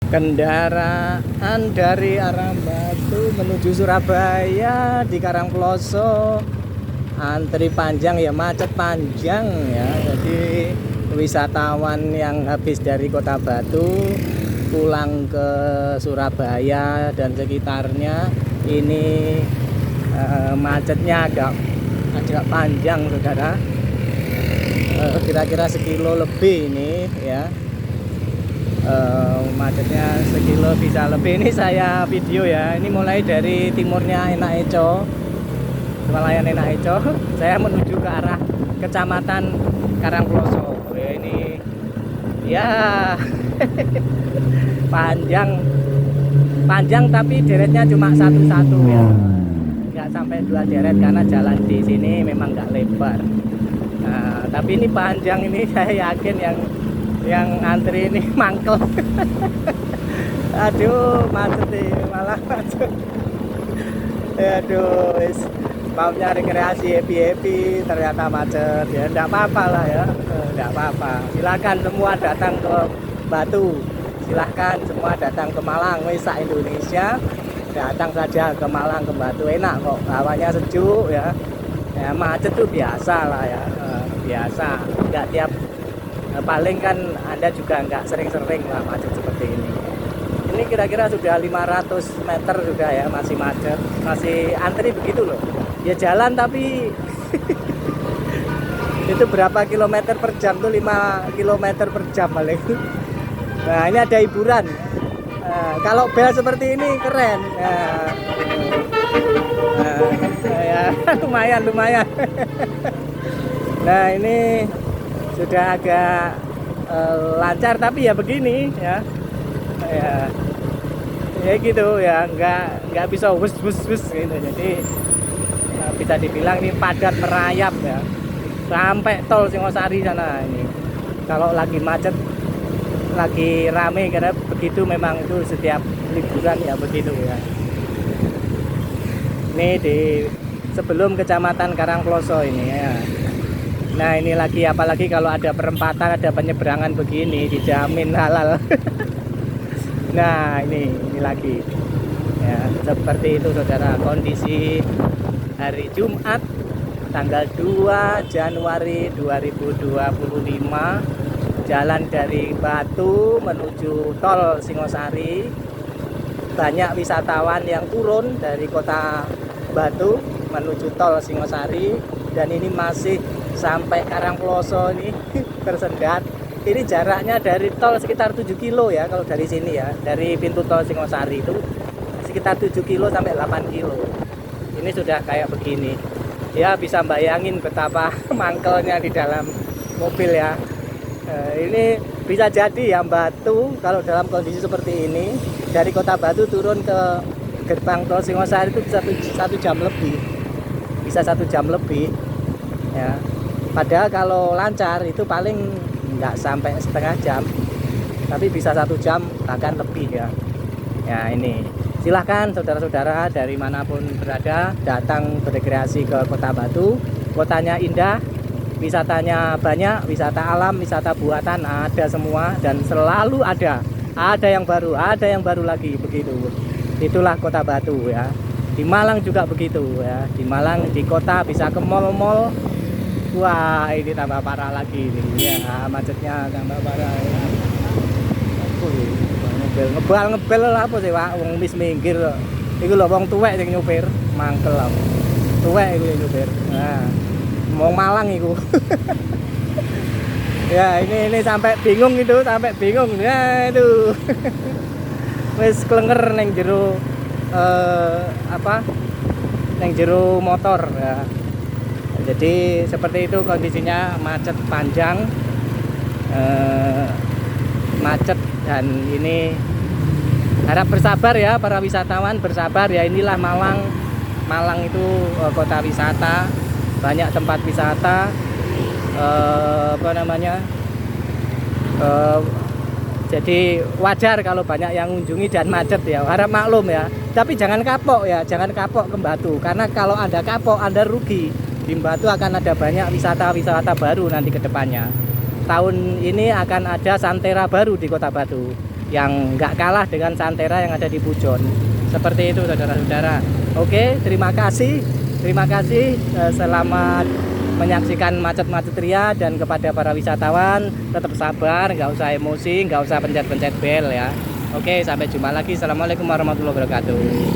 Kendaraan dari arah Batu menuju Surabaya di Karangploso antri panjang ya, macet panjang ya. Jadi wisatawan yang habis dari Kota Batu pulang ke Surabaya dan sekitarnya ini macetnya agak panjang saudara, kira-kira sekilo lebih ini ya. Macetnya sekilo bisa lebih. Ini saya video ya, ini mulai dari timurnya Enak Eco, Kemalayan Enak Eco, saya menuju ke arah Kecamatan Karangploso ya. Ini ya panjang tapi deretnya cuma satu-satu ya, nggak sampai 2 deret karena jalan di sini memang nggak lebar. Nah, tapi ini panjang ini, saya yakin yang antri ini mangkel. Aduh, macet nih, malah macet. Aduh, mau nyari rekreasi happy ternyata macet ya. Enggak apa-apa lah ya, enggak apa-apa. Silakan semua datang ke Batu, silahkan semua datang ke Malang. Wisa Indonesia, datang saja ke Malang, ke Batu, enak kok, hawanya sejuk ya. Ya macet tuh biasa lah ya, biasa. Enggak tiap, paling kan Anda juga nggak sering-sering lah macet seperti ini. Ini kira-kira sudah 500 meter juga ya, masih macet, masih antri begitu loh. Ya jalan tapi itu berapa kilometer per jam tuh, 5 kilometer per jam paling. Nah ini ada hiburan. Kalau bel seperti ini keren. Ya lumayan. Nah ini sudah agak lancar tapi ya begini ya, ya gitu ya, nggak bisa wus gitu. Jadi bisa dibilang ini padat merayap ya, sampai tol Singosari sana. Ini kalau lagi macet, lagi rame, karena begitu memang itu setiap liburan ya begitu ya. Ini di sebelum Kecamatan Karangploso ini ya. Nah ini lagi, apalagi kalau ada perempatan, ada penyeberangan begini, dijamin halal. Nah ini lagi ya, seperti itu saudara, kondisi hari Jumat tanggal 2 Januari 2025, jalan dari Batu menuju tol Singosari. Banyak wisatawan yang turun dari Kota Batu menuju tol Singosari, dan ini masih sampai Karangploso ini tersendat. Ini jaraknya dari tol sekitar 7 kilo ya, kalau dari sini ya, dari pintu tol Singosari itu sekitar 7 kilo sampai 8 kilo. Ini sudah kayak begini ya, bisa bayangin betapa mangkelnya di dalam mobil ya. Ini bisa jadi ya Batu kalau dalam kondisi seperti ini, dari Kota Batu turun ke gerbang tol Singosari itu bisa 1 jam lebih, bisa 1 jam lebih ya. Padahal kalau lancar itu paling nggak sampai setengah jam, tapi bisa 1 jam bahkan lebih ya. Ya ini silahkan saudara-saudara dari manapun berada datang berrekreasi ke Kota Batu. Kotanya indah, wisatanya banyak, wisata alam, wisata buatan ada semua, dan selalu ada yang baru lagi begitu. Itulah Kota Batu ya. Di Malang juga begitu ya. Di Malang di kota bisa ke mall-mall. Wah ini tambah parah lagi ini ya, macetnya tambah parah ya. Ngebal lah apa sih Pak, wong wis minggir kok. Iku lho wong tuwek sing nyupir, mangkel lah. Tuwek iku yang nyupir. Nah, wong Malang iku. Ya ini sampai bingung itu, sampai bingung ya itu. Wis klenger neng jero neng jero motor ya. Jadi seperti itu kondisinya, macet panjang, macet, dan ini harap bersabar ya para wisatawan, bersabar ya. Inilah Malang itu kota wisata, banyak tempat wisata, jadi wajar kalau banyak yang mengunjungi dan macet ya, harap maklum ya. Tapi jangan kapok ya, jangan kapok ke Batu, karena kalau Anda kapok Anda rugi. Di Batu akan ada banyak wisata-wisata baru nanti ke depannya. Tahun ini akan ada Santera baru di Kota Batu. yang nggak kalah dengan Santera yang ada di Pujon. Seperti itu saudara-saudara. Oke, terima kasih. Selamat menyaksikan macet-macet ria, dan kepada para wisatawan tetap sabar, nggak usah emosi, nggak usah pencet-pencet bel ya. Oke, sampai jumpa lagi. Assalamualaikum warahmatullahi wabarakatuh.